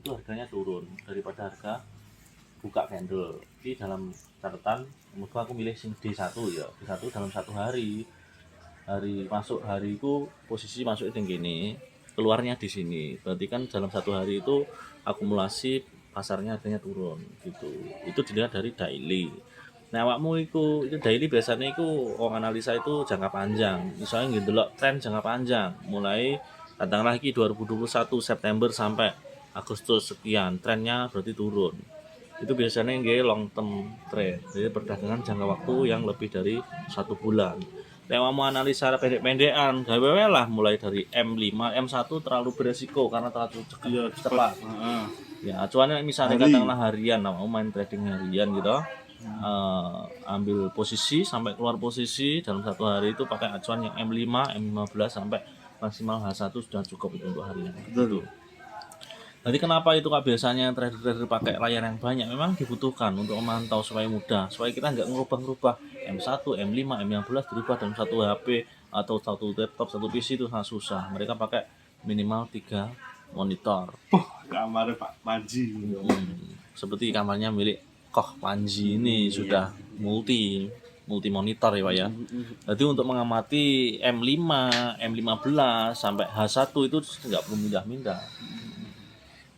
itu harganya turun daripada harga buka candle. Ini dalam catatan menurutku aku milih sing D1 ya. D1 dalam satu hari masuk hari itu posisi masuk di gini, keluarnya di sini. Berarti kan dalam satu hari itu akumulasi pasarnya harganya turun gitu. Itu dilihat dari daily. Nah, awakmu itu daily biasanya itu orang analisa itu jangka panjang. Misalnya ngedelok tren jangka panjang, mulai katakanlah iki 2021 September sampai Agustus sekian, trennya berarti turun. Itu biasanya nggih long term trade. Jadi perdagangan jangka waktu yang lebih dari 1 bulan. Lewat mau analisa pendek-pendekan, gawe lah mulai dari M5, M1 terlalu beresiko karena terlalu cepat. Ya, acuannya misalnya katakanlah harian, mau main trading harian gitu. Ambil posisi sampai keluar posisi dalam satu hari itu pakai acuan yang M5, M15 sampai maksimal H1 sudah cukup itu untuk harian. Betul. Jadi kenapa itu kak biasanya trader-trader pakai layar yang banyak? Memang dibutuhkan untuk memantau supaya mudah, supaya kita nggak ngerubah-ngerubah M1, M5, M15 dirubah dalam satu HP atau satu laptop, satu PC itu sangat susah. Mereka pakai minimal 3 monitor. Kamar Pak Panji. Seperti kamarnya milik Koh Panji ini sudah multi monitor ya Pak ya. Jadi untuk mengamati M5, M15 sampai H1 itu nggak perlu mindah-mindah.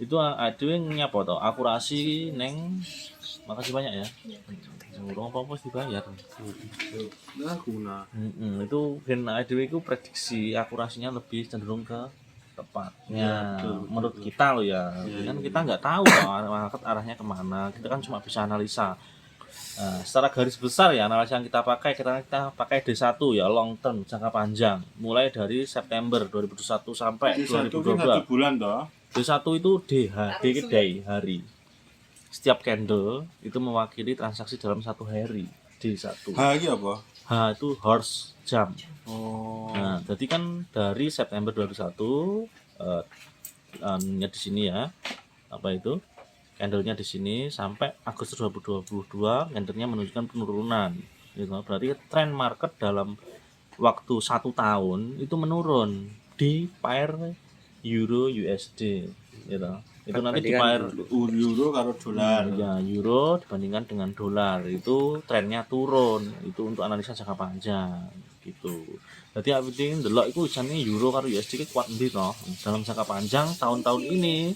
Itu aduh nyapa toh akurasi neng. Makasih banyak ya. Urung apa-apa dibayar. Nah, guna. Itu gen aduh itu prediksi akurasinya lebih cenderung ke tepatnya menurut kita loh ya. Kan kita nggak tahu market arahnya kemana, kita kan cuma bisa analisa. Secara garis besar ya analisa yang kita pakai D1 ya long term jangka panjang mulai dari September 2021 sampai D1 2022. 1 bulan toh. D1 itu D itu day hari. Setiap candle itu mewakili transaksi dalam satu hari. D1. Hari apa? H itu horse jam. Oh. Nah, jadi kan dari September 2021 nya di sini ya. Apa itu? Candlenya di sini sampai Agustus 2022 candlenya menunjukkan penurunan. Gitu. Berarti tren market dalam waktu 1 tahun itu menurun di pair Euro USD gitu. Itu nanti di pair euro karo dolar. Ya, euro dibandingkan dengan dolar itu trennya turun. Itu untuk analisa jangka panjang gitu. Jadi penting delok iku jane euro karo USD kuat endi to. Dalam jangka panjang tahun-tahun ini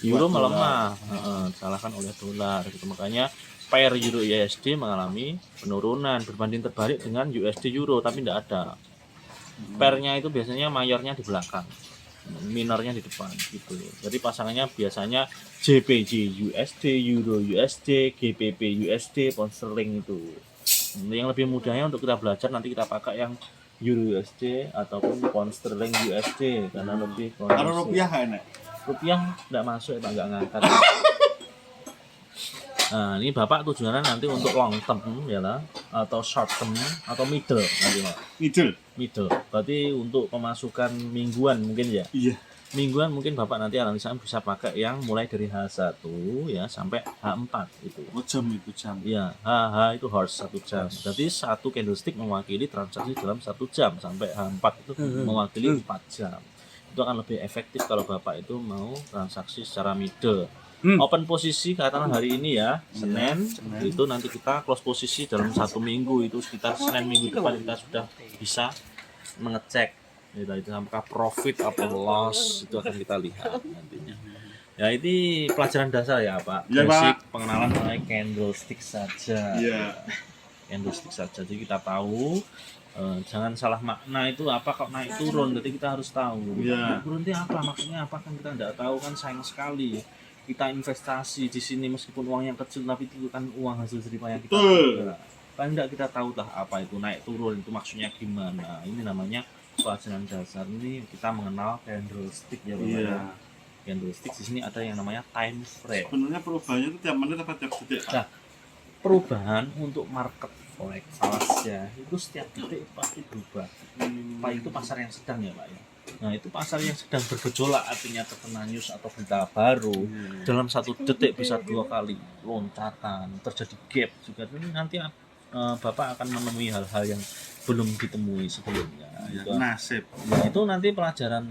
euro melemah, disalahkan oleh dolar gitu. Makanya pair euro USD mengalami penurunan berbanding terbalik dengan USD euro tapi tidak ada. Pairnya itu biasanya mayornya di belakang. Minornya di depan gitu. Jadi pasangannya biasanya JPY USD, Euro USD, GBP USD, pound sterling itu. Yang lebih mudahnya untuk kita belajar nanti kita pakai yang Euro USD ataupun pound sterling USD karena lebih Kalau rupiah enak. Rupiah enggak masuk ya Pak, enggak ngangkat. Nah, ini Bapak tujuannya nanti untuk long term ya lah, atau short term atau middle nanti Pak. Middle. Berarti untuk pemasukan mingguan mungkin ya. Iya. Mingguan mungkin Bapak nanti analisa bisa pakai yang mulai dari H1 ya sampai H4 itu. Oh, jam itu jam. Iya, H itu horse 1 jam. Jadi satu candlestick mewakili transaksi dalam 1 jam sampai H4 itu mewakili 4 jam. Itu akan lebih efektif kalau Bapak itu mau transaksi secara middle. Open posisi katakanlah hari ini ya Senin, itu nanti kita close posisi dalam 1 minggu itu sekitar Senin minggu depan kita sudah bisa mengecek gitu, itu apakah profit atau loss itu akan kita lihat nantinya. Ya ini pelajaran dasar ya Pak, basic pengenalan mengenai candlestick saja. Candlestick saja, jadi kita tahu jangan salah makna itu apa kok naik turun, jadi kita harus tahu. Naik turun itu apa maksudnya, apa kan kita tidak tahu kan sayang sekali. Kita investasi di sini meskipun uang yang kecil tapi itu kan uang hasil jeripaya kita. Paling tidak kita tahu lah apa itu naik turun itu maksudnya gimana. Ini namanya pelajaran dasar. Ini kita mengenal candlestick ya Bapak. Candlestick di sini ada yang namanya time frame. Sebenarnya perubahannya itu tiap menit atau tiap detik? Nah, perubahan untuk market forex falasnya itu setiap detik pasti berubah. Pak itu pasar yang sedang ya Pak ya. Nah itu pasar yang sedang bergejolak, artinya terkena news atau berita baru dalam 1 detik bisa 2 kali loncatan, terjadi gap juga. Nanti Bapak akan menemui hal-hal yang belum ditemui sebelumnya. Ya, Itu, nasib. itu nanti pelajaran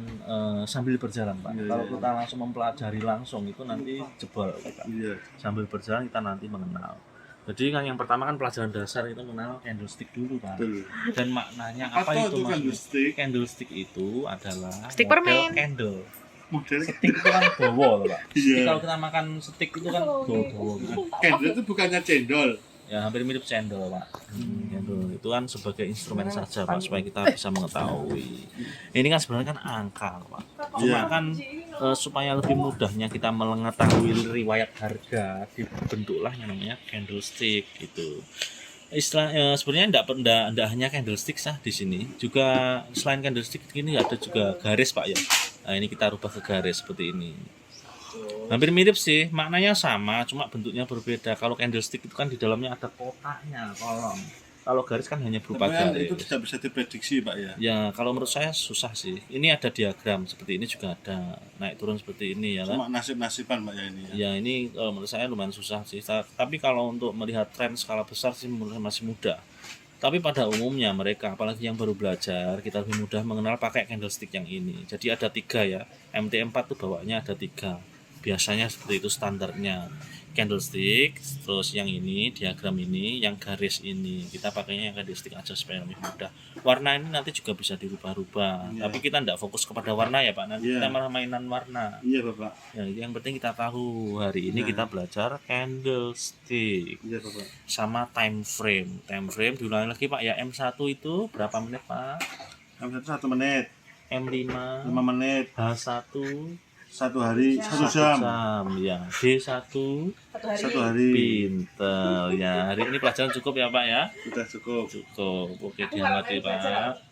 sambil berjalan Pak. Iya, Kalau iya. kita langsung mempelajari langsung itu nanti jebol kita. Iya. Sambil berjalan kita nanti mengenal. Jadi kan yang pertama kan pelajaran dasar itu mengenal candlestick dulu Pak. Betul. Dan maknanya apa Apa itu itu kan maksudnya? stick? Candlestick itu adalah Stick model permen. candle. Model Stick itu kan bawa loh Pak. Iya. Jadi kalau kita makan stick itu kan bawa gitu. candle itu bukannya cendol. Ya hampir mirip cendol Pak. Cendol itu kan sebagai instrumen saja Pak supaya kita bisa mengetahui. Ini kan sebenarnya kan angka Pak. Cuma Iya. kan supaya lebih mudahnya kita mengetahui riwayat harga dibentuklah yang namanya candlestick itu. Sebenarnya enggak hanya candlestick sah di sini. Juga selain candlestick ini ada juga garis Pak ya. Nah, ini kita rubah ke garis seperti ini. Hampir mirip sih, maknanya sama, cuma bentuknya berbeda. Kalau candlestick itu kan di dalamnya ada kotaknya, kolom. Kalau garis kan hanya berupa Tapi itu garis. tidak bisa diprediksi Pak ya. Ya, kalau menurut saya susah sih. Ini ada diagram seperti ini juga ada. Naik turun seperti ini ya kan. Cuma nasib-nasiban Pak ya ini ya. Ya, ini kalau menurut saya lumayan susah sih. Tapi kalau untuk melihat tren skala besar sih menurut saya masih mudah. Tapi pada umumnya mereka, apalagi yang baru belajar, kita lebih mudah mengenal pakai candlestick yang ini. Jadi ada 3 ya. MT4 tuh bawaannya ada 3. Biasanya seperti itu standarnya. Candlestick, terus yang ini, diagram ini, yang garis ini. Kita pakainya yang candlestick aja supaya lebih mudah. Warna ini nanti juga bisa dirubah-rubah. Iya. Tapi kita tidak fokus kepada warna ya Pak. Nanti Iya. kita malah mainan warna. Iya Bapak. Ya, yang penting kita tahu hari ini Nah. kita belajar candlestick Iya Bapak. sama time frame. Time frame diulangi lagi Pak ya. M1 itu berapa menit Pak? Yang satu 1 menit, M5, 5 menit, H1 1 hari, 1 jam, ya. D1 1 hari. pinter ya. Hari ini pelajaran cukup ya Pak ya? Sudah cukup. Cukup. Oke, diamati Pak.